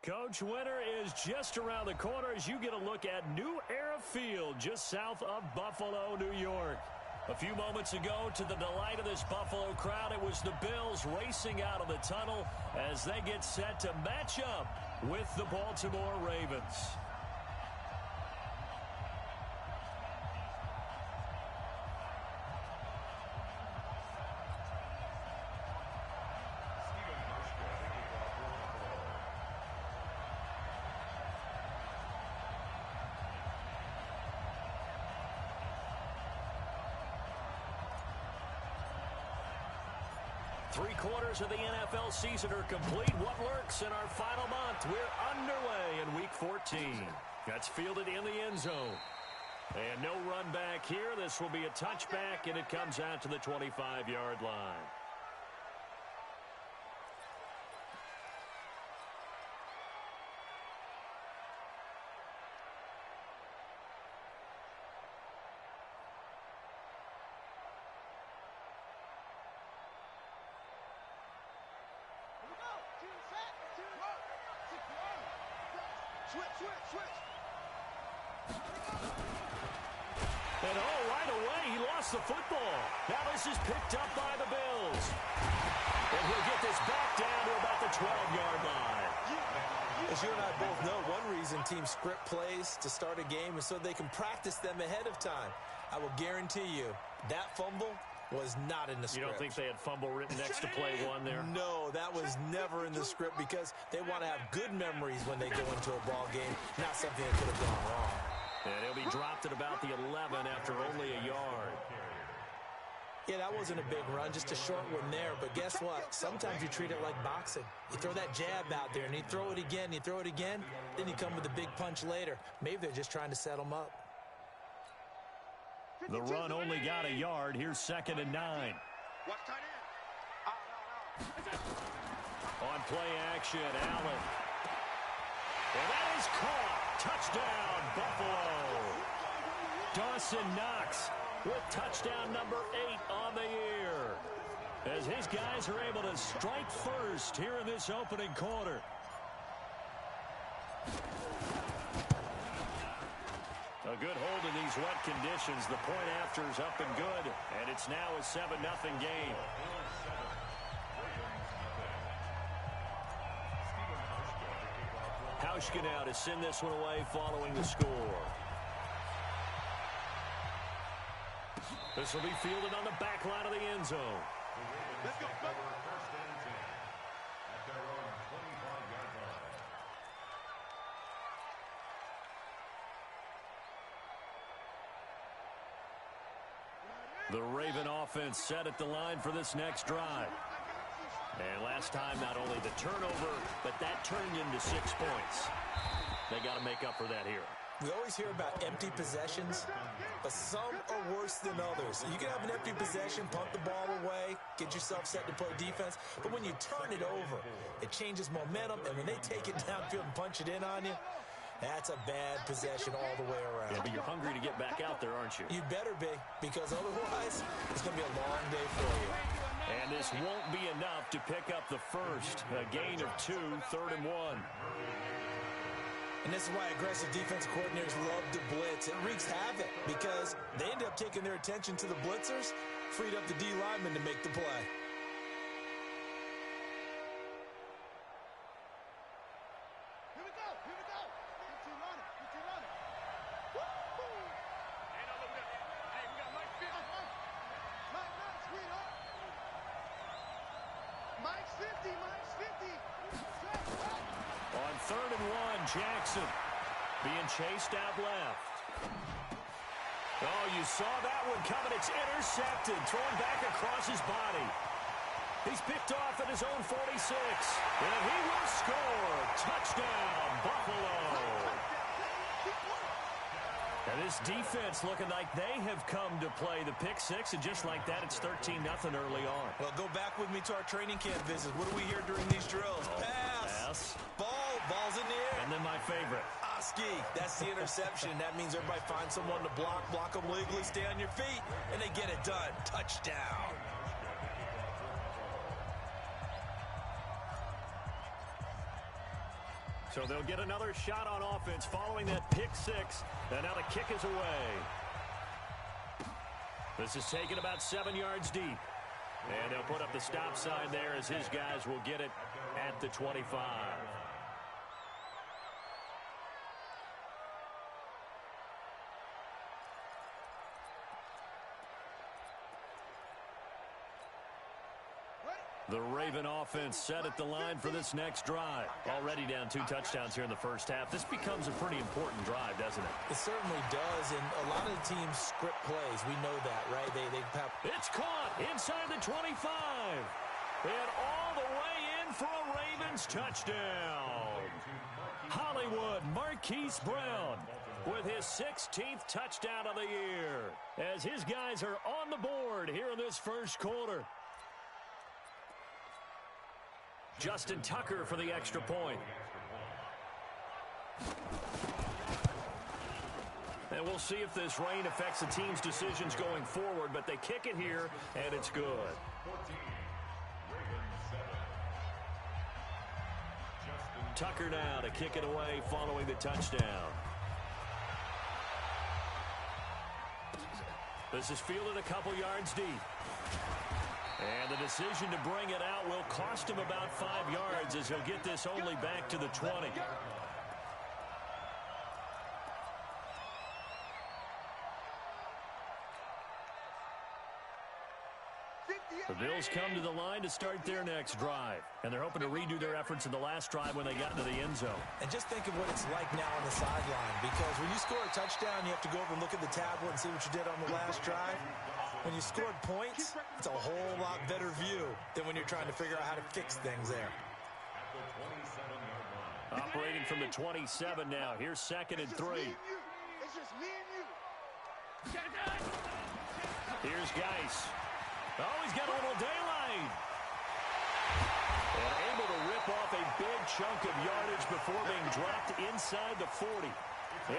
Coach, winter is just around the corner as you get a look at New Era Field just south of Buffalo, New York. A few moments ago, to the delight of this Buffalo crowd, it was the Bills racing out of the tunnel as they get set to match up with the Baltimore Ravens. Three-quarters of the NFL season are complete. What lurks in our final month? We're underway in Week 14. That's fielded in the end zone. And no run back here. This will be a touchback, and it comes out to the 25-yard line. And right away, he lost the football. Now this is picked up by the Bills. And he'll get this back down to about the 12-yard line. As you and I both know, one reason teams script plays to start a game is so they can practice them ahead of time. I will guarantee you that fumble was not in the script. You don't think they had fumble written next to play one there? No, that was never in the script because they want to have good memories when they go into a ball game, not something that could have gone wrong. And he'll be dropped at about the 11 after only a yard. Yeah, that wasn't a big run, just a short one there. But guess what? Sometimes you treat it like boxing. You throw that jab out there, and you throw it again, then you come with a big punch later. Maybe they're just trying to set them up. The run only got a yard. Here's 2nd and 9. On play action, Allen. And that is caught. Touchdown, Buffalo. Dawson Knox with touchdown number 8 on the year, as his guys are able to strike first here in this opening quarter. A good hold in these wet conditions. The point after is up and good, and it's now a 7-0 game. Hauschka now to send this one away following the score. This will be fielded on the back line of the end zone. Let's go. The Raven offense set at the line for this next drive. And last time, not only the turnover, but that turned into 6 points. They got to make up for that here. We always hear about empty possessions, but some are worse than others. You can have an empty possession, punt the ball away, get yourself set to play defense, but when you turn it over, it changes momentum, and when they take it downfield and punch it in on you, that's a bad possession all the way around. Yeah, but you're hungry to get back out there, aren't you? You better be, because otherwise, it's going to be a long day for you. And this won't be enough to pick up the first. A gain of 2, 3rd and 1. And this is why aggressive defensive coordinators love to blitz. It wreaks havoc because they end up taking their attention to the blitzers, freed up the D lineman to make the play. Here we go. Get to running. Woo-hoo! Hey, no, look at that. Hey, we got Mike 50. Mike, sweetheart. Mike's 50. On 3rd and 1, Jackson being chased out left. Oh, you saw that one coming. It's intercepted, thrown back across his body. He's picked off at his own 46, and he will score. Touchdown, Buffalo. And this defense looking like they have come to play the pick six, and just like that, it's 13-0 early on. Well, go back with me to our training camp visit. What do we hear during these drills? Pass. Ball's in the air. And then my favorite. Oski, that's the interception. That means everybody finds someone to block them legally, stay on your feet, and they get it done. Touchdown. So they'll get another shot on offense following that pick six. And now the kick is away. This is taken about 7 yards deep. And they'll put up the stop sign there as his guys will get it at the 25. The Raven offense set at the line for this next drive. Already down 2 touchdowns here in the first half. This becomes a pretty important drive, doesn't it? It certainly does, and a lot of the teams script plays. We know that, right? They have... It's caught inside the 25. And all the way in for a Ravens touchdown. Hollywood Marquise Brown with his 16th touchdown of the year as his guys are on the board here in this first quarter. Justin Tucker for the extra point. And we'll see if this rain affects the team's decisions going forward, but they kick it here, and it's good. Tucker now to kick it away following the touchdown. This is fielded a couple yards deep. And the decision to bring it out will cost him about 5 yards as he'll get this only back to the 20. The Bills come to the line to start their next drive. And they're hoping to redo their efforts in the last drive when they got into the end zone. And just think of what it's like now on the sideline. Because when you score a touchdown, you have to go over and look at the tablet and see what you did on the last drive. When you scored points, it's a whole lot better view than when you're trying to figure out how to fix things there. Operating from the 27 now. Here's 2nd and 3. It's just me and you. Here's Geis. Oh, he's got a little daylight. And able to rip off a big chunk of yardage before being dropped inside the 40.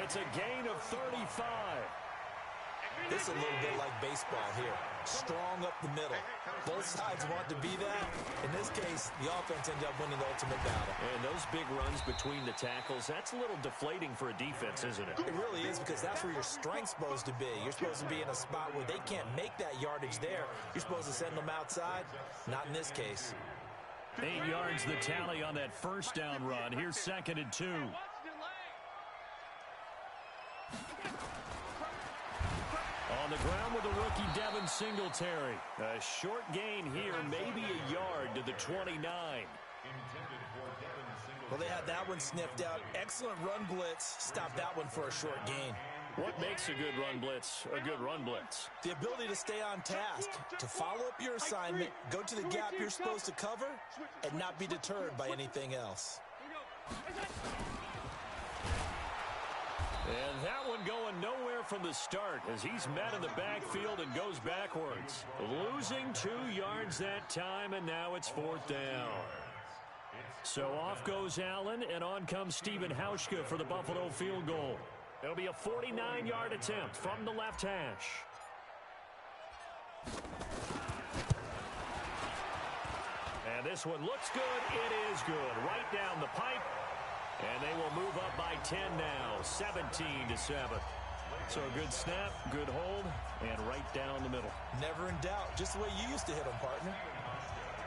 It's a gain of 35. This is a little bit like baseball here. Strong up the middle. Both sides want to be that. In this case, the offense ended up winning the ultimate battle. And those big runs between the tackles, that's a little deflating for a defense, isn't it? It really is, because that's where your strength's supposed to be. You're supposed to be in a spot where they can't make that yardage there. You're supposed to send them outside. Not in this case. 8 yards the tally on that first down run. Here's 2nd and 2. On the ground with the rookie Devin Singletary. A short gain here, maybe a yard to the 29. Well, they had that one sniffed out. Excellent run blitz. Stopped that one for a short gain. What makes a good run blitz a good run blitz? The ability to stay on task, to follow up your assignment, go to the gap you're supposed to cover, and not be deterred by anything else. And that one going nowhere from the start as he's met in the backfield and goes backwards. Losing 2 yards that time, and now it's 4th down. So off goes Allen, and on comes Stephen Hauschka for the Buffalo field goal. It'll be a 49-yard attempt from the left hash. And this one looks good. It is good. Right down the pipe. And they will move up by 10 now, 17-7. So a good snap, good hold, and right down the middle. Never in doubt. Just the way you used to hit them, partner.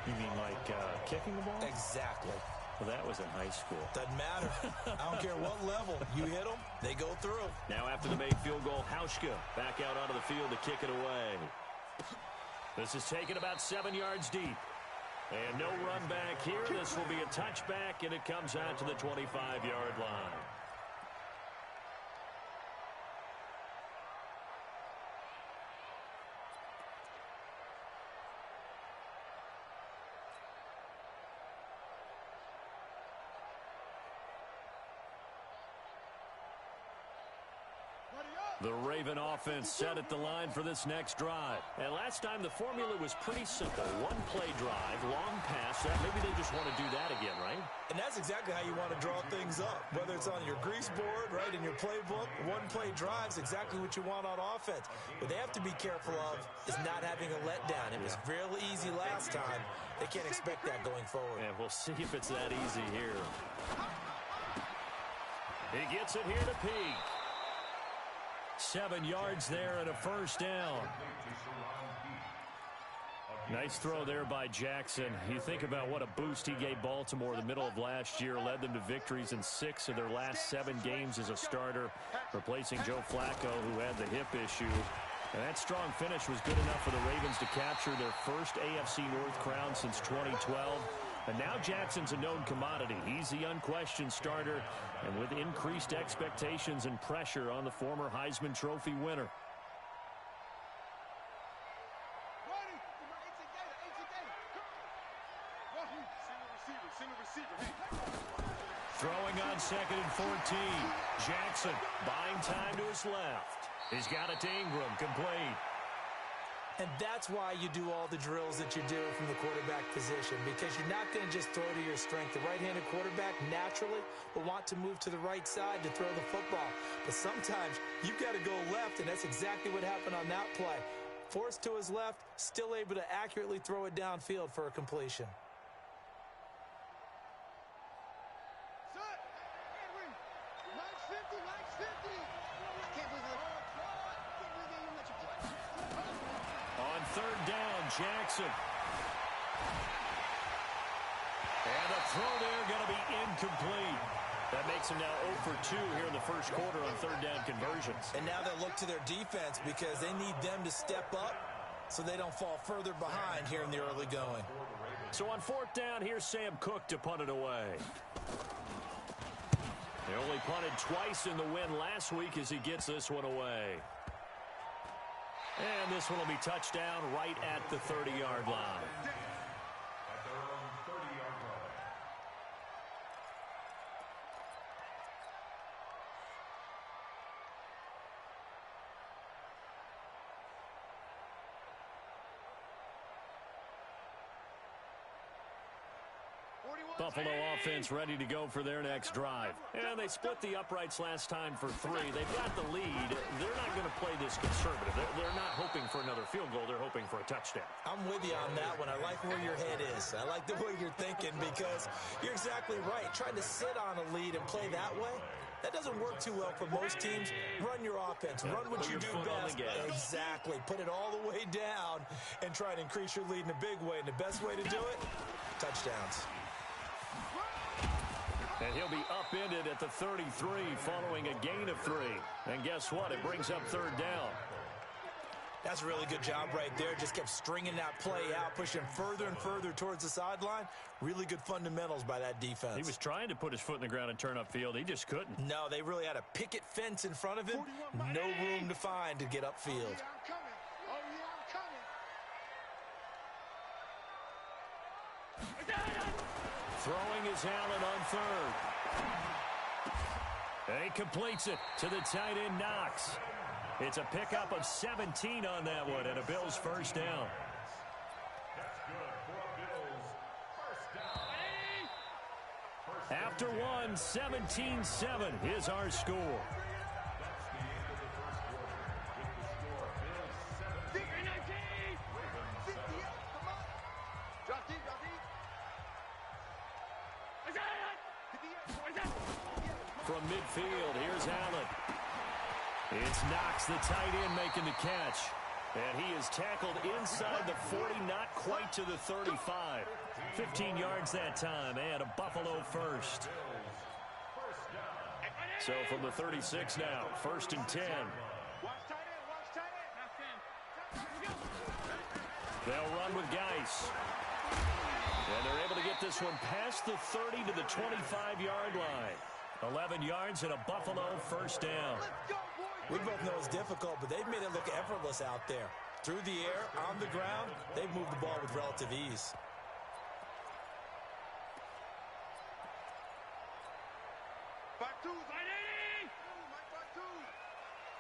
You mean like kicking the ball? Exactly. Well, that was in high school. Doesn't matter. I don't care what level. You hit them, they go through. Now after the made field goal, Hauschka back out onto the field to kick it away. This is taken about 7 yards deep. And no run back here. This will be a touchback, and it comes out to the 25-yard line. The Raven offense set at the line for this next drive. And last time the formula was pretty simple. One-play drive, long pass. Maybe they just want to do that again, right? And that's exactly how you want to draw things up. Whether it's on your grease board, right, in your playbook, one-play drive's exactly what you want on offense. What they have to be careful of is not having a letdown. It was real easy last time. They can't expect that going forward. And we'll see if it's that easy here. He gets it here to Peak. 7 yards there and a first down. Nice throw there by Jackson. You think about what a boost he gave Baltimore in the middle of last year, led them to victories in 6 of their last 7 games as a starter, replacing Joe Flacco, who had the hip issue. And that strong finish was good enough for the Ravens to capture their first AFC North crown since 2012. And now Jackson's a known commodity. He's the unquestioned starter, and with increased expectations and pressure on the former Heisman Trophy winner. Throwing on 2nd and 14. Jackson buying time to his left. He's got it to Ingram, complete. And that's why you do all the drills that you do from the quarterback position, because you're not going to just throw to your strength. The right-handed quarterback naturally will want to move to the right side to throw the football. But sometimes you've got to go left, and that's exactly what happened on that play. Forced to his left, still able to accurately throw it downfield for a completion. Jackson. And the throw there going to be incomplete. That makes him now 0 for 2 here in the first quarter on 3rd down conversions. And now they'll look to their defense because they need them to step up so they don't fall further behind here in the early going. So on 4th down, here's Sam Cook to punt it away. They only punted twice in the win last week as he gets this one away. And this one will be touchdown right at the 30-yard line. Buffalo offense ready to go for their next drive. And they split the uprights last time for 3. They've got the lead. They're not going to play this conservative. They're not hoping for another field goal. They're hoping for a touchdown. I'm with you on that one. I like where your head is. I like the way you're thinking because you're exactly right. Trying to sit on a lead and play that way, that doesn't work too well for most teams. Run your offense. Run what you do best. Exactly. Put it all the way down and try to increase your lead in a big way. And the best way to do it, touchdowns. And he'll be upended at the 33 following a gain of 3. And guess what? It brings up 3rd down. That's a really good job right there. Just kept stringing that play out, pushing further and further towards the sideline. Really good fundamentals by that defense. He was trying to put his foot in the ground and turn upfield. He just couldn't. No, they really had a picket fence in front of him. No room to find to get upfield. Throwing is Allen on 3rd. And he completes it to the tight end, Knox. It's a pickup of 17 on that one and a Bills first down. After one, 17-7 is our score. From midfield, here's Allen. It's Knox, the tight end, making the catch. And he is tackled inside the 40, not quite to the 35. 15 yards that time, and a Buffalo first. So from the 36 now, 1st and 10. They'll run with Geis. And they're able to get this one past the 30 to the 25-yard line. 11 yards and a Buffalo first down. We both know it's difficult, but they've made it look effortless out there. Through the air, on the ground, they've moved the ball with relative ease.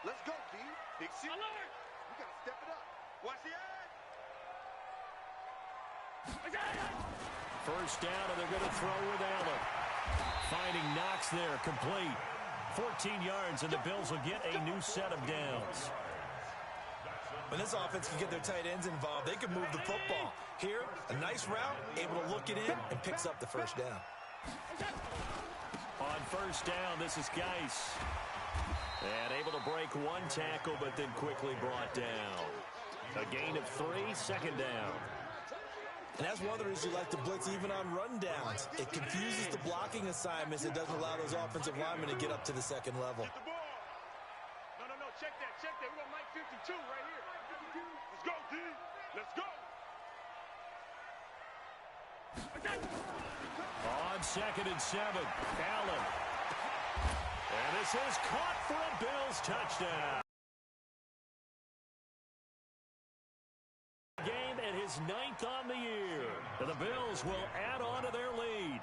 Let's go, D. Big C. Alert! We got to step it up. Watch the eye. First down, and they're going to throw with Allen. Finding Knox there, complete. 14 yards, and the Bills will get a new set of downs. When this offense can get their tight ends involved, they can move the football. Here, a nice route, able to look it in, and picks up the first down. On first down, this is Geis. And able to break one tackle, but then quickly brought down. A gain of 3, second down. And that's one of the reasons you like to blitz even on rundowns. It confuses the blocking assignments. It doesn't allow those offensive linemen to get up to the second level. Get the ball. No. Check that. We got Mike 52 right here. Let's go, D. Let's go. On 2nd and 7, Allen. And this is caught for a Bills touchdown. Game at his 9th on the year. And the Bills will add on to their lead.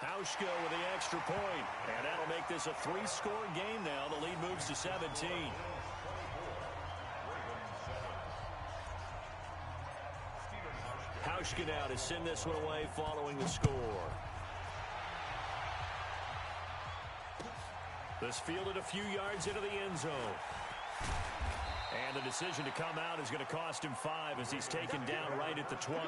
Hauschka with the extra point. And that'll make this a 3-score game now. The lead moves to 17. Hauschka now to send this one away following the score. This fielded a few yards into the end zone. And the decision to come out is going to cost him 5 as he's taken down right at the 20.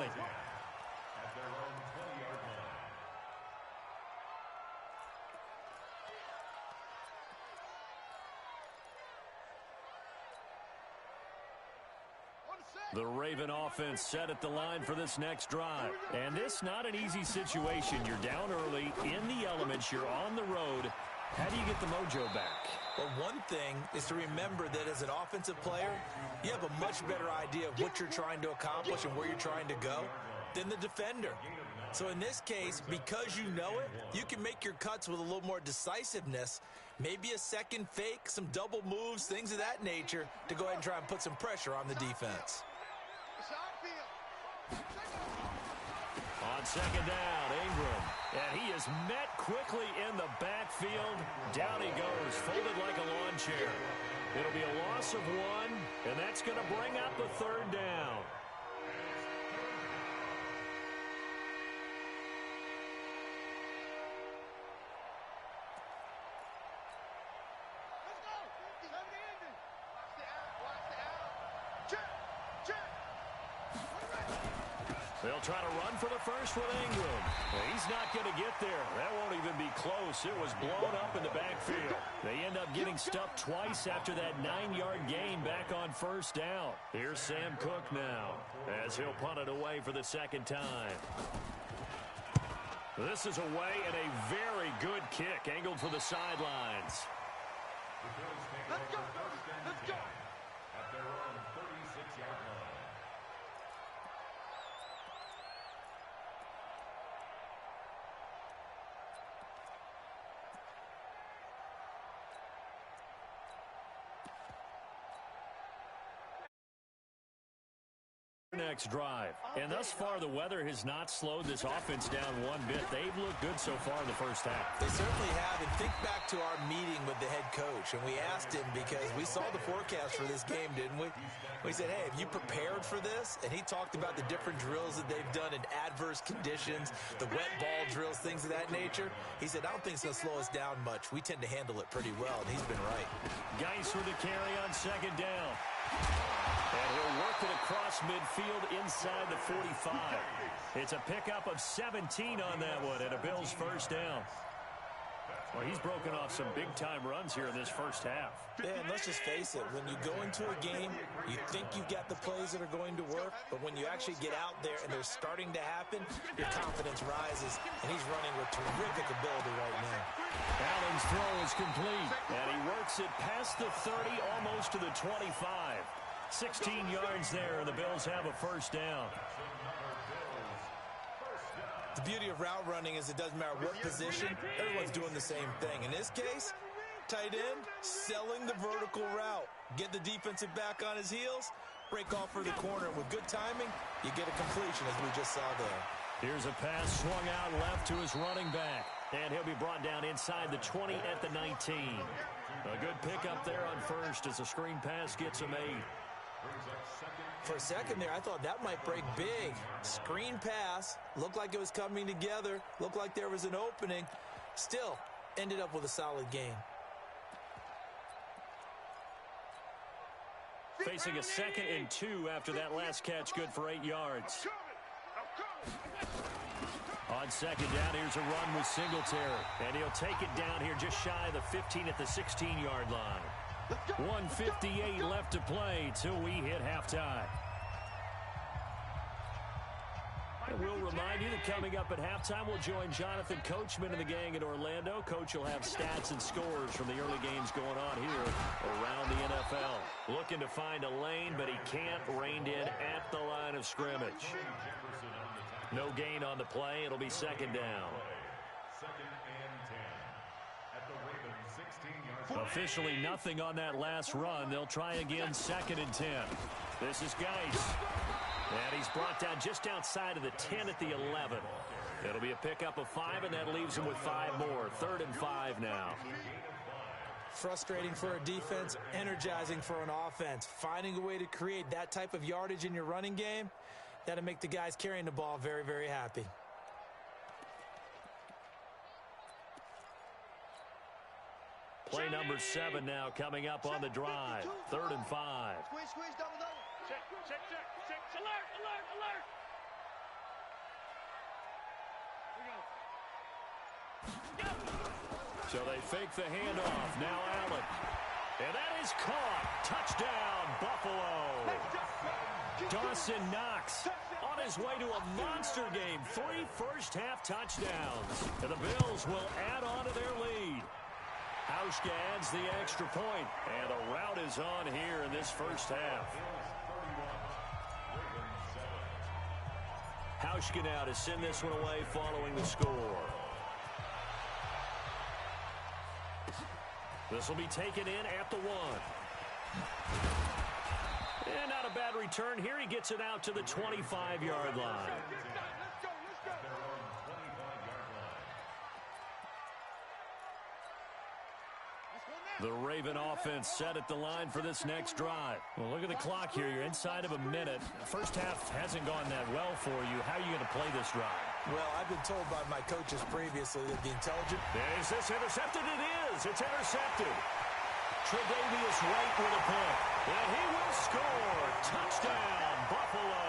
The Raven offense set at the line for this next drive. And this not an easy situation. You're down early, in the elements, you're on the road. How do you get the mojo back? Well, one thing is to remember that as an offensive player, you have a much better idea of what you're trying to accomplish and where you're trying to go than the defender. So in this case, because you know it, you can make your cuts with a little more decisiveness, maybe a second fake, some double moves, things of that nature, to go ahead and try and put some pressure on the defense. On 2nd down, Ingram. And he is met quickly in the backfield. Down he goes, folded like a lawn chair. It'll be a loss of 1, and that's going to bring up the 3rd down. They'll try to run for the first with Ingram. He's not going to get there. That won't even be close. It was blown up in the backfield. They end up getting stuffed twice after that 9-yard gain back on first down. Here's Sam Cook now as he'll punt it away for the 2nd time. This is away and a very good kick angled for the sidelines. Let's go. Let's go. At their own 36-yard line. Next drive. And thus far, the weather has not slowed this offense down one bit. They've looked good so far in the first half. They certainly have. And think back to our meeting with the head coach. And we asked him because we saw the forecast for this game, didn't we? We said, hey, have you prepared for this? And he talked about the different drills that they've done in adverse conditions, the wet ball drills, things of that nature. He said, I don't think it's going to slow us down much. We tend to handle it pretty well, and he's been right. Geis with the carry on 2nd down. And he'll work it across midfield inside the 45. It's a pickup of 17 on that one and a Bills first down. Well, he's broken off some big-time runs here in this first half. Yeah, and let's just face it. When you go into a game, you think you've got the plays that are going to work, but when you actually get out there and they're starting to happen, your confidence rises, and he's running with terrific ability right now. Allen's throw is complete, and he works it past the 30, almost to the 25. 16 yards there, and the Bills have a first down. The beauty of route running is it doesn't matter what position, everyone's doing the same thing. In this case, tight end, selling the vertical route. Get the defensive back on his heels, break off for the corner. With good timing, you get a completion, as we just saw there. Here's a pass swung out left to his running back. And he'll be brought down inside the 20 at the 19. A good pickup there on first as the screen pass gets him 8. For a second there, I thought that might break big. Screen pass. Looked like it was coming together. Looked like there was an opening. Still, ended up with a solid gain. Facing a 2nd and 2 after that last catch, good for 8 yards. I'm coming. On second down, here's a run with Singletary. And he'll take it down here just shy of the 15 at the 16-yard line. 1:58 left to play till we hit halftime. And we'll remind you that coming up at halftime, we'll join Jonathan Coachman and the gang at Orlando. Coach will have stats and scores from the early games going on here around the NFL. Looking to find a lane, but he can't. Reined in at the line of scrimmage. No gain on the play. It'll be second down. Second and 10. At the Ravens 16-yard line. Officially nothing on that last run. They'll try again, second and 10. This is Geis. And he's brought down just outside of the 10 at the 11. It'll be a pickup of 5, and that leaves him with 5 more. 3rd and 5 now. Frustrating for a defense, energizing for an offense. Finding a way to create that type of yardage in your running game, that'll make the guys carrying the ball very, very happy. Play number 7 now coming up on the drive. 3rd and 5. Squeeze, double. Check. Alert. So they fake the handoff. Now Allen. And that is caught. Touchdown, Buffalo. Dawson Knox on his way to a monster game. 3 first-half touchdowns. And the Bills will add on to their lead. Hauschka adds the extra point. And the rout is on here in this first half. Hauschka now to send this one away following the score. This will be taken in at the 1. And not a bad return here. He gets it out to the 25-yard line. The Raven offense set at the line for this next drive. Well, look at the clock here. You're inside of a minute. First half hasn't gone that well for you. How are you going to play this drive? Well, I've been told by my coaches previously that the intelligent... Is this intercepted? It is. It's intercepted. Tre'Davious White with a pick. And he will score. Touchdown, Buffalo.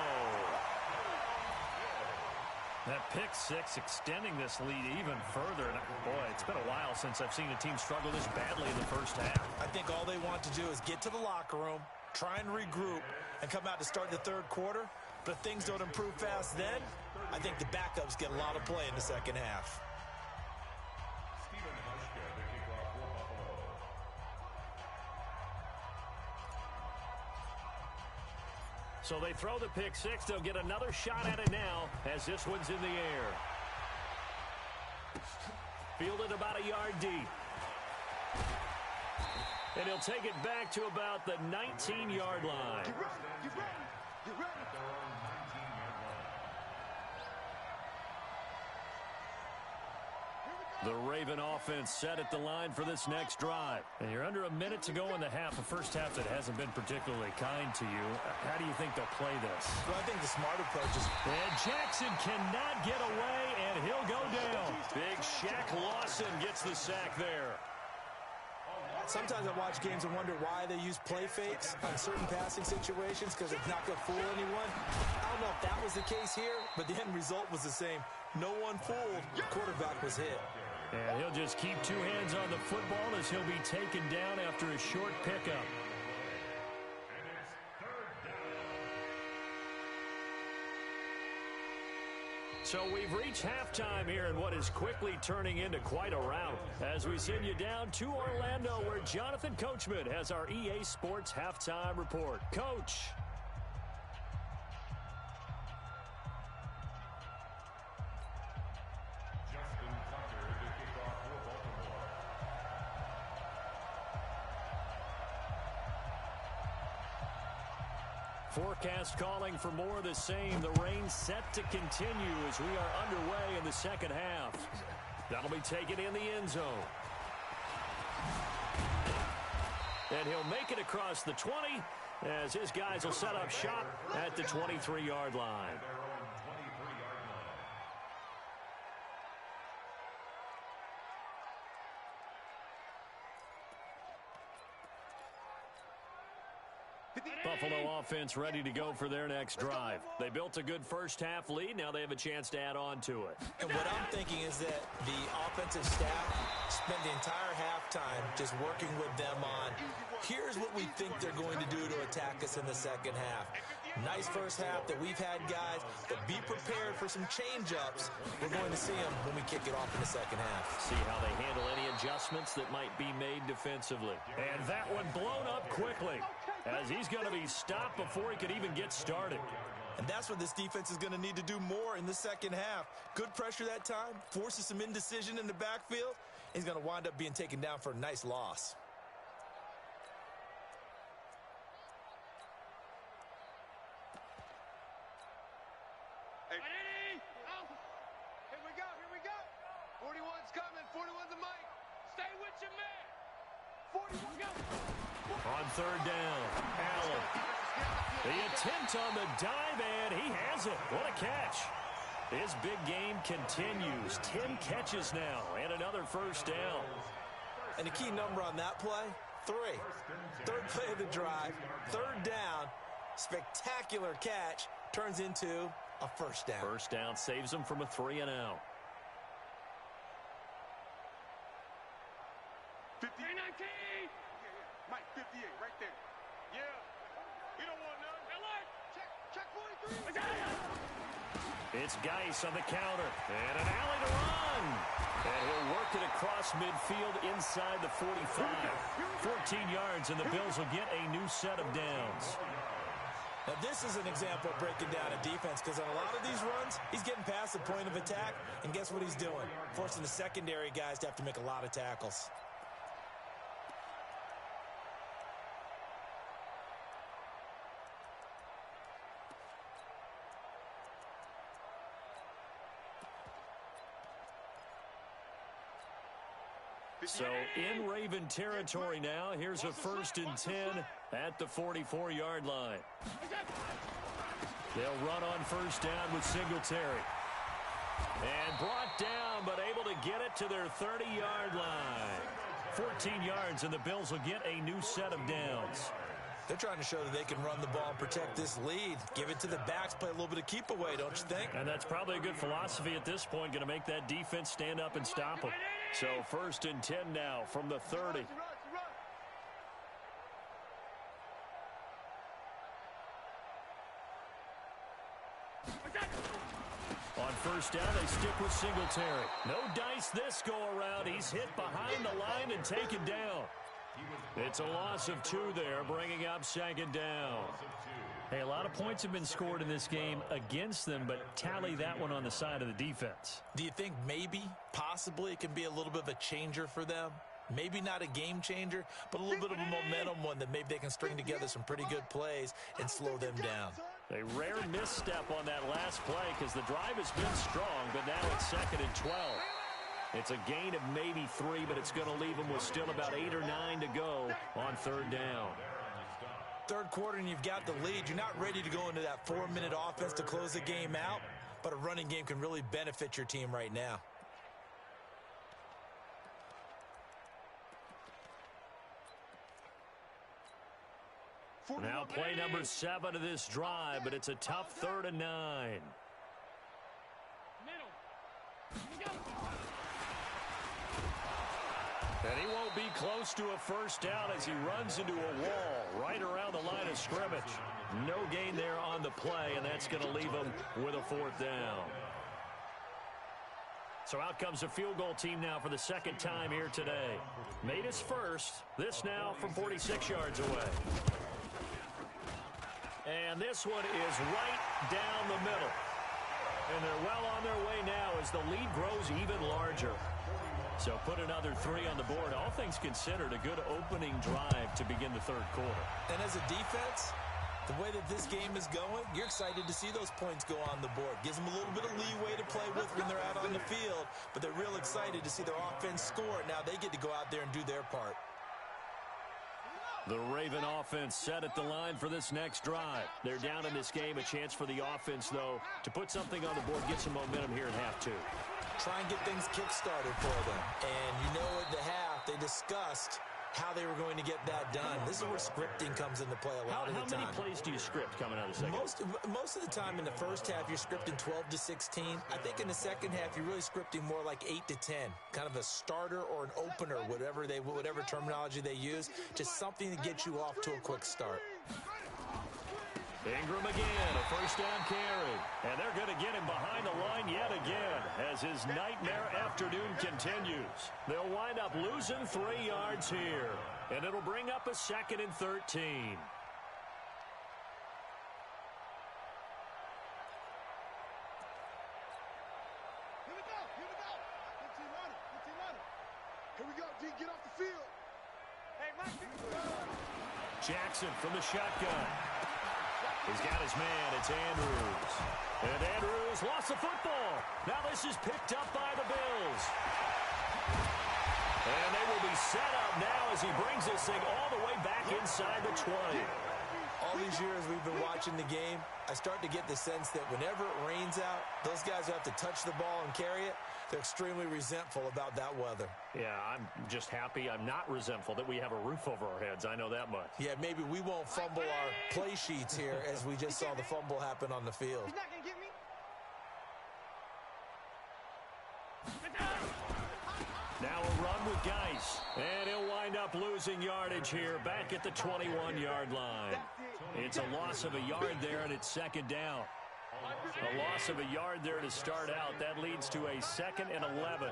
That pick 6 extending this lead even further. And boy, it's been a while since I've seen a team struggle this badly in the first half. I think all they want to do is get to the locker room, try and regroup, and come out to start the third quarter. But if things don't improve fast then, I think the backups get a lot of play in the second half. So they throw the pick 6. They'll get another shot at it now as this one's in the air. Fielded about a yard deep. And he'll take it back to about the 19-yard line. Get ready. The Raven offense set at the line for this next drive. And you're under a minute to go in the half, a first half that hasn't been particularly kind to you. How do you think they'll play this? Well, I think the smart approach is... And Jackson cannot get away, and he'll go down. Big Shaq Lawson gets the sack there. Sometimes I watch games and wonder why they use play fakes on certain passing situations because it's not going to fool anyone. I don't know if that was the case here, but the end result was the same. No one fooled. The quarterback was hit. And he'll just keep 2 hands on the football as he'll be taken down after a short pickup. So we've reached halftime here in what is quickly turning into quite a rout as we send you down to Orlando where Jonathan Coachman has our EA Sports Halftime Report. Coach. Forecast calling for more of the same. The rain set to continue as we are underway in the second half. That'll be taken in the end zone. And he'll make it across the 20 as his guys will set up shop at the 23-yard line. Buffalo offense ready to go for their next drive. They built a good first-half lead. Now they have a chance to add on to it. And what I'm thinking is that the offensive staff spent the entire halftime just working with them on, here's what we think they're going to do to attack us in the second half. Nice first half that we've had, guys, but be prepared for some change-ups. We're going to see them when we kick it off in the second half. See how they handle any adjustments that might be made defensively. And that one blown up quickly, as he's going to be stopped before he could even get started. And that's what this defense is going to need to do more in the second half. Good pressure that time, forces some indecision in the backfield. He's going to wind up being taken down for a nice loss. Hey. Here we go, here we go. 41's coming, 41's the mic. Stay with your man. 41, go. On third down, Allen. The attempt on the dive, and he has it. What a catch. His big game continues. 10 catches now, and another first down. And the key number on that play, 3. Third play of the drive, third down, spectacular catch, turns into a first down. First down saves him from a 3-and-out. 58. Mike, 58, right there. Yeah. We don't want none. Check 43. It's Geis on the counter. And an alley to run. And he'll work it across midfield inside the 45. 14 yards, and the Bills will get a new set of downs. Now, this is an example of breaking down a defense, because on a lot of these runs, he's getting past the point of attack, and guess what he's doing? Forcing the secondary guys to have to make a lot of tackles. So in Raven territory now, here's a 1st and 10 at the 44-yard line. They'll run on first down with Singletary. And brought down, but able to get it to their 30-yard line. 14 yards, and the Bills will get a new set of downs. They're trying to show that they can run the ball and protect this lead. Give it to the backs, play a little bit of keep away, don't you think? And that's probably a good philosophy at this point, going to make that defense stand up and stop them. So 1st and 10 now from the 30. On first down, they stick with Singletary. No dice this go-around. He's hit behind the line and taken down. It's a loss of 2 there, bringing up 2nd down. Hey, a lot of points have been scored in this game against them, but tally that one on the side of the defense. Do you think maybe, possibly, it can be a little bit of a changer for them? Maybe not a game changer, but a little bit of a momentum one that maybe they can string together some pretty good plays and slow them down. A rare misstep on that last play because the drive has been strong, but now it's 2nd and 12. It's a gain of maybe 3, but it's going to leave them with still about 8 or 9 to go on third down. Third quarter and you've got the lead. You're not ready to go into that 4-minute offense to close the game out, but a running game can really benefit your team right now. Now play number 7 of this drive, but it's a tough 3rd and 9. And he won't be close to a first down as he runs into a wall right around the line of scrimmage. No gain there on the play, and that's going to leave him with a 4th down. So out comes the field goal team now for the 2nd time here today. Made his first. This now from 46 yards away. And this one is right down the middle. And they're well on their way now as the lead grows even larger. So put another 3 on the board. All things considered, a good opening drive to begin the 3rd quarter. And as a defense, the way that this game is going, you're excited to see those points go on the board. Gives them a little bit of leeway to play with when they're out on the field, but they're real excited to see their offense score. Now they get to go out there and do their part. The Raven offense set at the line for this next drive. They're down in this game. A chance for the offense, though, to put something on the board, get some momentum here at half 2. Try and get things kick-started for them. And you know at the half, they discussed how they were going to get that done. This is where scripting comes into play a lot of the time. How many plays do you script coming out of the second? Most of the time in the first half, you're scripting 12 to 16. I think in the second half, you're really scripting more like 8 to 10, kind of a starter or an opener, whatever terminology they use, just something to get you off to a quick start. Ingram again, a first down carry. And they're going to get him behind the line yet again as his nightmare afternoon continues. They'll wind up losing 3 yards here. And it'll bring up a 2nd and 13. Here we go. 15 runner. Here we go, D. Get off the field. Hey, Mike. Jackson from the shotgun. He's got his man. It's Andrews. And Andrews lost the football. Now this is picked up by the Bills. And they will be set up now as he brings this thing all the way back inside the 20. All these years we've been watching the game, I start to get the sense that whenever it rains out, those guys who have to touch the ball and carry it, they're extremely resentful about that weather. Yeah, I'm just happy I'm not resentful that we have a roof over our heads. I know that much. Yeah, maybe we won't fumble our play sheets here as we just saw the fumble happen on the field. He's not going to get me. Now a run with Geis. And he'll wind up losing yardage here back at the 21-yard line. It's a loss of a yard there, and it's 2nd down. A loss of a yard there to start out. That leads to a 2nd and 11.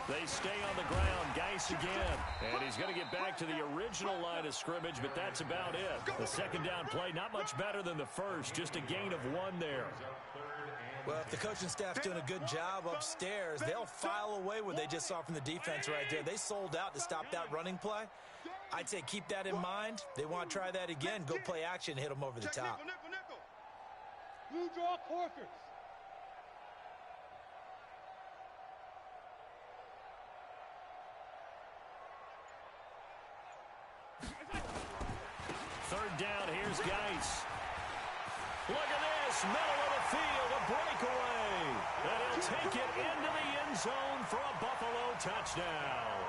They stay on the ground. Geis again. And he's going to get back to the original line of scrimmage, but that's about it. The 2nd down play, not much better than the first. Just a gain of 1 there. Well, if the coaching staff's doing a good job upstairs, they'll file away what they just saw from the defense right there. They sold out to stop that running play. I'd say keep that in mind. They want to try that again. Go play action, hit them over the top. Blue draw quarters. Third down, here's Geis. Look at this, middle of the field, a breakaway. And he'll take it into the end zone for a Buffalo touchdown.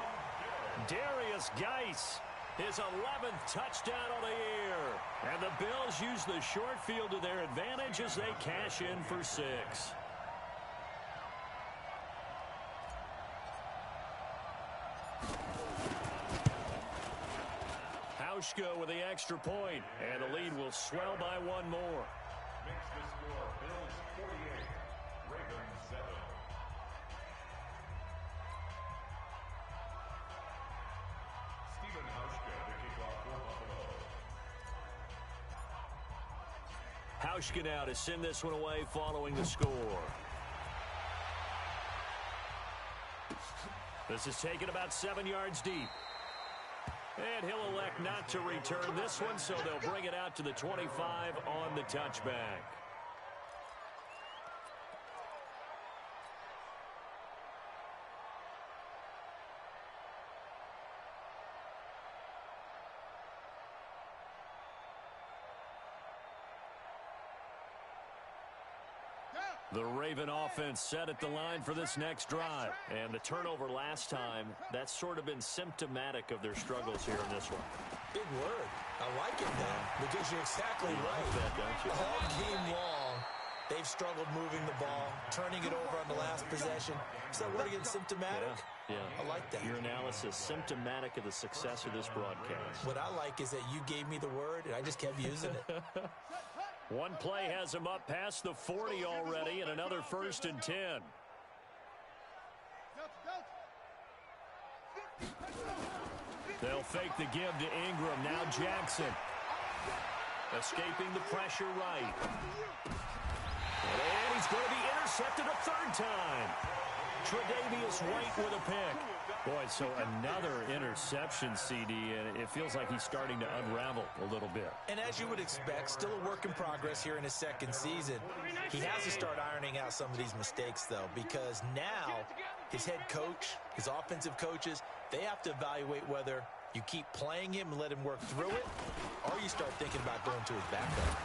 Darius Geis, his 11th touchdown of the year. And the Bills use the short field to their advantage as they cash in for 6. Hauschka with the extra point, and the lead will swell by 1 more. Makes the score Bills 48, Ravens 7. Stephen Hauschka to kick off for Buffalo. Hauschka now to send this one away following the score. This is taken about 7 yards deep. And he'll elect not to return this one, so they'll bring it out to the 25 on the touchback. The Raven offense set at the line for this next drive. And the turnover last time, that's sort of been symptomatic of their struggles here in this one. Big word. I like it now because you're exactly right. Like that, don't you? All game long, they've struggled moving the ball, turning it over on the last possession. Is that word again, symptomatic? Yeah. I like that. Your analysis, symptomatic of the success of this broadcast. What I like is that you gave me the word, and I just kept using it. One play has him up past the 40 already, and another 1st and 10. They'll fake the give to Ingram. Now Jackson. Escaping the pressure right. And he's going to be intercepted a 3rd time. Tre'Davious White with a pick. Boy, so another interception, CD, and it feels like he's starting to unravel a little bit. And as you would expect, still a work in progress here in his 2nd season. He has to start ironing out some of these mistakes, though, because now his head coach, his offensive coaches, they have to evaluate whether you keep playing him and let him work through it, or you start thinking about going to his backup.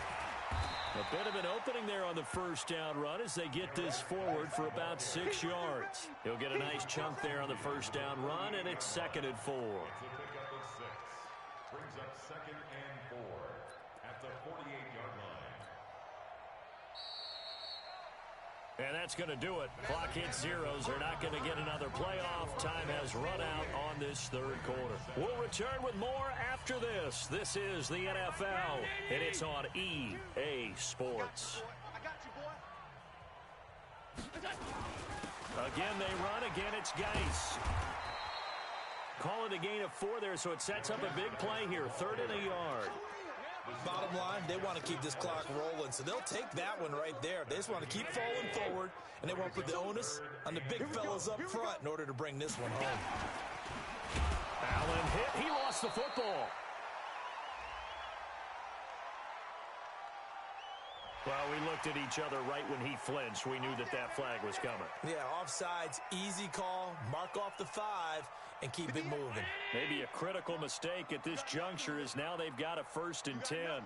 A bit of an opening there on the first down run as they get this forward for about 6 yards. He'll get a nice chunk there on the first down run, and it's 2nd and 4. It's a pickup of 6. Brings up 2nd and 4 at the 48-yard line. And that's going to do it. Clock hits zeros. They're not going to get another playoff. Time has run out on this third quarter. We'll return with more after this. This is the NFL, and it's on EA Sports. Again, they run. Again, it's Geis. Call it a gain of 4 there, so it sets up a big play here. 3rd and a yard. Bottom line, they want to keep this clock rolling, so they'll take that one right there. They just want to keep falling forward, and they want to put the onus on the big fellas up front in order to bring this one home. Allen hit. He lost the football. Well, we looked at each other right when he flinched. We knew that that flag was coming. Yeah, offsides, easy call, mark off the 5, and keep it moving. Maybe a critical mistake at this juncture is now they've got a 1st and 10. Alert!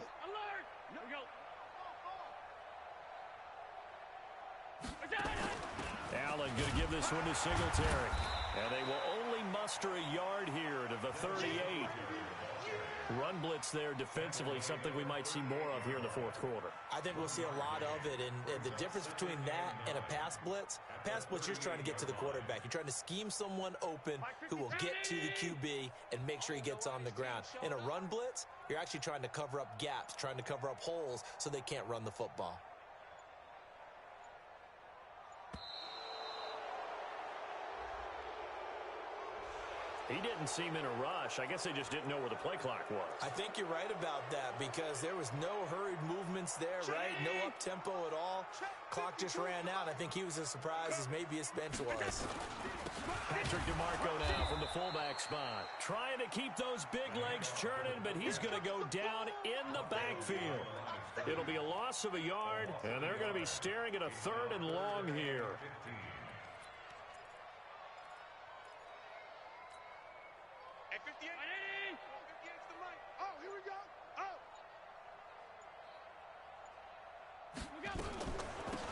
Here we go. Allen going to give this one to Singletary. And they will only muster a yard here to the 38. Run blitz there defensively, something we might see more of here in the 4th quarter. I think we'll see a lot of it, and the difference between that and a pass blitz, you're just trying to get to the quarterback. You're trying to scheme someone open who will get to the QB and make sure he gets on the ground. In a run blitz, you're actually trying to cover up gaps, trying to cover up holes so they can't run the football. He didn't seem in a rush. I guess they just didn't know where the play clock was. I think you're right about that because there was no hurried movements there, right? No up-tempo at all. Clock just ran out. I think he was as surprised as maybe his bench was. Patrick DeMarco now from the fullback spot. Trying to keep those big legs churning, but he's going to go down in the backfield. It'll be a loss of a yard, and they're going to be staring at a 3rd and long here.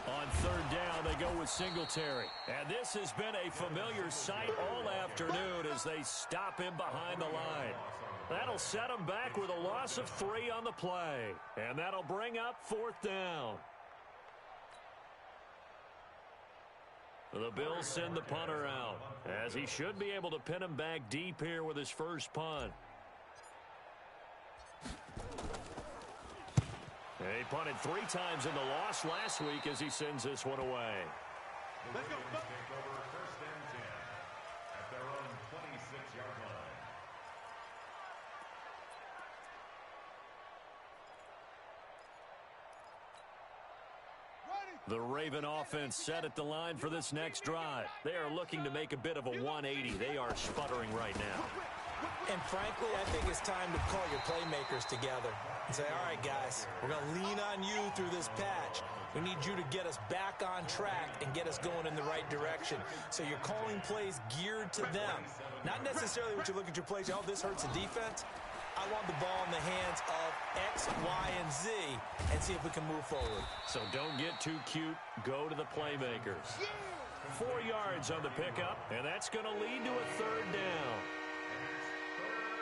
On 3rd down, they go with Singletary. And this has been a familiar sight all afternoon as they stop him behind the line. That'll set him back with a loss of 3 on the play. And that'll bring up 4th down. The Bills send the punter out, as he should be able to pin him back deep here with his first punt. He punted 3 times in the loss last week as he sends this one away. Let's go. Take over 1st and 10 at their own 26-yard line. The Raven offense set at the line for this next drive. They are looking to make a bit of a 180. They are sputtering right now. And frankly, I think it's time to call your playmakers together and say, all right, guys, we're going to lean on you through this patch. We need you to get us back on track and get us going in the right direction. So you're calling plays geared to them. Not necessarily what you look at your plays, oh, this hurts the defense. I want the ball in the hands of X, Y, and Z and see if we can move forward. So don't get too cute. Go to the playmakers. 4 yards on the pickup, and that's going to lead to a 3rd down.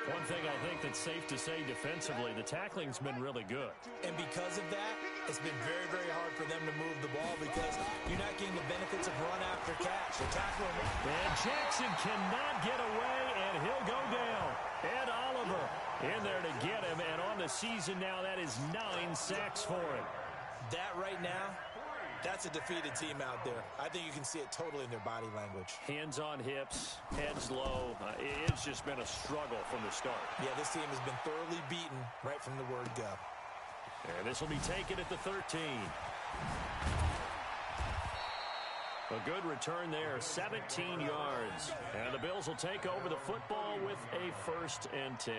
One thing I think that's safe to say defensively, the tackling's been really good. And because of that, it's been very, very hard for them to move the ball because you're not getting the benefits of run after catch. The tackling. And Jackson cannot get away, and he'll go down. Ed Oliver in there to get him, and on the season now, that is 9 sacks for him. That right now, that's a defeated team out there. I think you can see it totally in their body language. Hands on hips, heads low. It's just been a struggle from the start. Yeah, this team has been thoroughly beaten right from the word go. And this will be taken at the 13. A good return there, 17 yards. And the Bills will take over the football with a 1st and 10.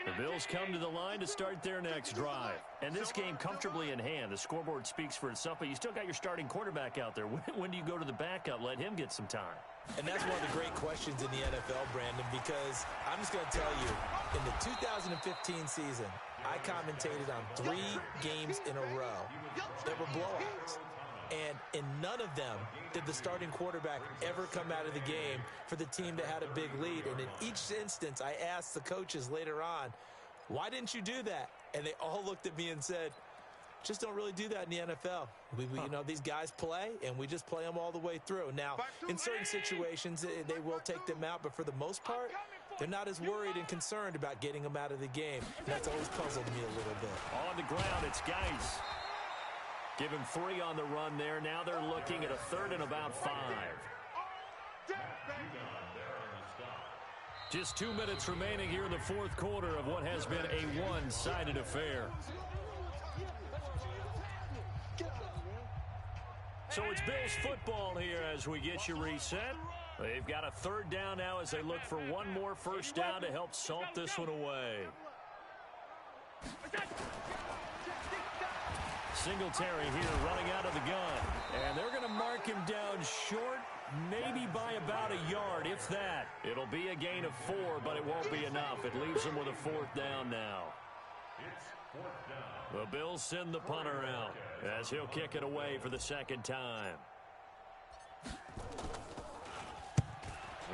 The Bills come to the line to start their next drive. And this game comfortably in hand. The scoreboard speaks for itself, but you still got your starting quarterback out there. When do you go to the backup, let him get some time? And that's one of the great questions in the NFL, Brandon, because I'm just going to tell you, in the 2015 season, I commentated on 3 games in a row that were blowouts. And in none of them did the starting quarterback ever come out of the game for the team that had a big lead. And in each instance, I asked the coaches later on, why didn't you do that? And they all looked at me and said, just don't really do that in the NFL. You know, these guys play, and we just play them all the way through. Now, in certain situations, they will take them out, but for the most part, they're not as worried and concerned about getting them out of the game. That's always puzzled me a little bit. On the ground, it's Geis. Give him 3 on the run there. Now they're looking at a 3rd and about 5. Just 2 minutes remaining here in the 4th quarter of what has been a one-sided affair. So it's Bills football here as we get you reset. They've got a 3rd down now as they look for one more first down to help salt this one away. Singletary here running out of the gun. And they're going to mark him down short, maybe by about a yard, if that. It'll be a gain of 4, but it won't be enough. It leaves him with a 4th down now. The Bills send the punter out as he'll kick it away for the 2nd time.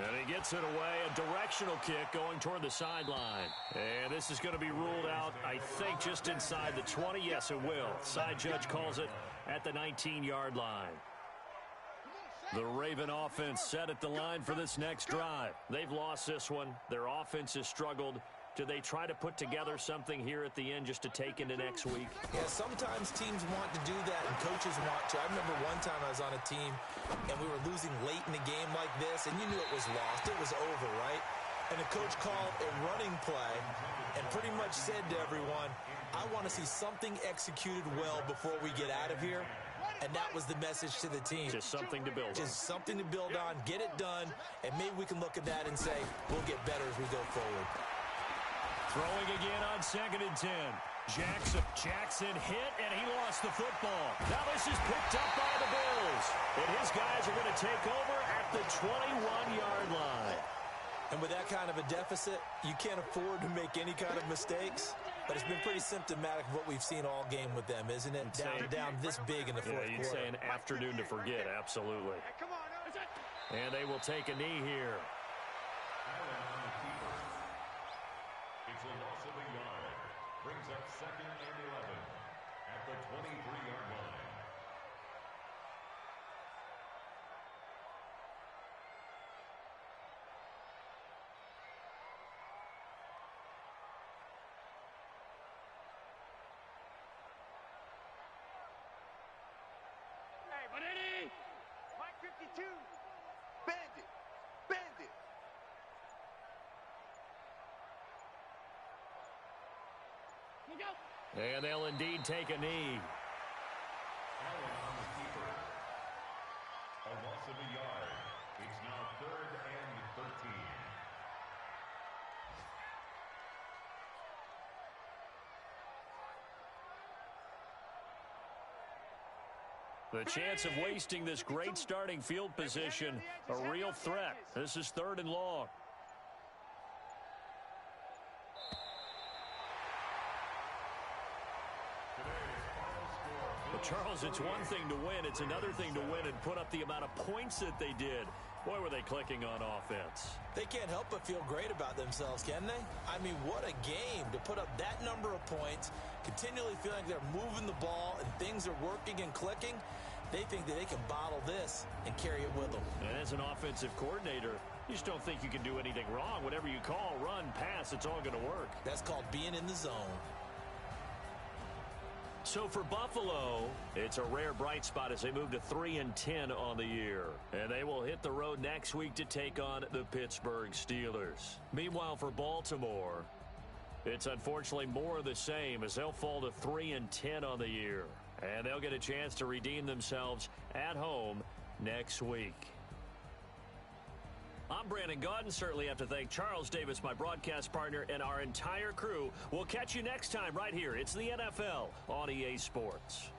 And he gets it away, a directional kick going toward the sideline. And this is going to be ruled out, I think, just inside the 20. Yes, it will. Side judge calls it at the 19-yard line. The Raven offense set at the line for this next drive. They've lost this one. Their offense has struggled. Do they try to put together something here at the end just to take into next week? Yeah, sometimes teams want to do that and coaches want to. I remember one time I was on a team and we were losing late in the game like this, and you knew it was lost. It was over, right? And the coach called a running play and pretty much said to everyone, I want to see something executed well before we get out of here. And that was the message to the team. Just something to build on. Just something to build on, get it done, and maybe we can look at that and say, we'll get better as we go forward. Throwing again on 2nd and 10. Jackson hit, and he lost the football. Now this is picked up by the Bills. And his guys are going to take over at the 21-yard line. And with that kind of a deficit, you can't afford to make any kind of mistakes. But it's been pretty symptomatic of what we've seen all game with them, isn't it? Down this big in the 4th quarter. You'd say an afternoon to forget, absolutely. And they will take a knee here. It's a loss of a yard. Brings up 2nd and 11 at the 23-yard line. Hey, Manini! Mike 52! Bandit! Bandit! And they'll indeed take a knee. Allen on the keeper. A loss of a yard. It's now 3rd and 13. The chance of wasting this great starting field position, a real threat. This is 3rd and long. Well, Charles, it's one thing to win. It's another thing to win and put up the amount of points that they did. Boy, were they clicking on offense. They can't help but feel great about themselves, can they? I mean, what a game to put up that number of points, continually feeling like they're moving the ball and things are working and clicking. They think that they can bottle this and carry it with them. And as an offensive coordinator, you just don't think you can do anything wrong. Whatever you call, run, pass, it's all going to work. That's called being in the zone. So for Buffalo, it's a rare bright spot as they move to 3-10 on the year. And they will hit the road next week to take on the Pittsburgh Steelers. Meanwhile, for Baltimore, it's unfortunately more of the same as they'll fall to 3-10 on the year. And they'll get a chance to redeem themselves at home next week. I'm Brandon Gaudin. Certainly have to thank Charles Davis, my broadcast partner, and our entire crew. We'll catch you next time right here. It's the NFL on EA Sports.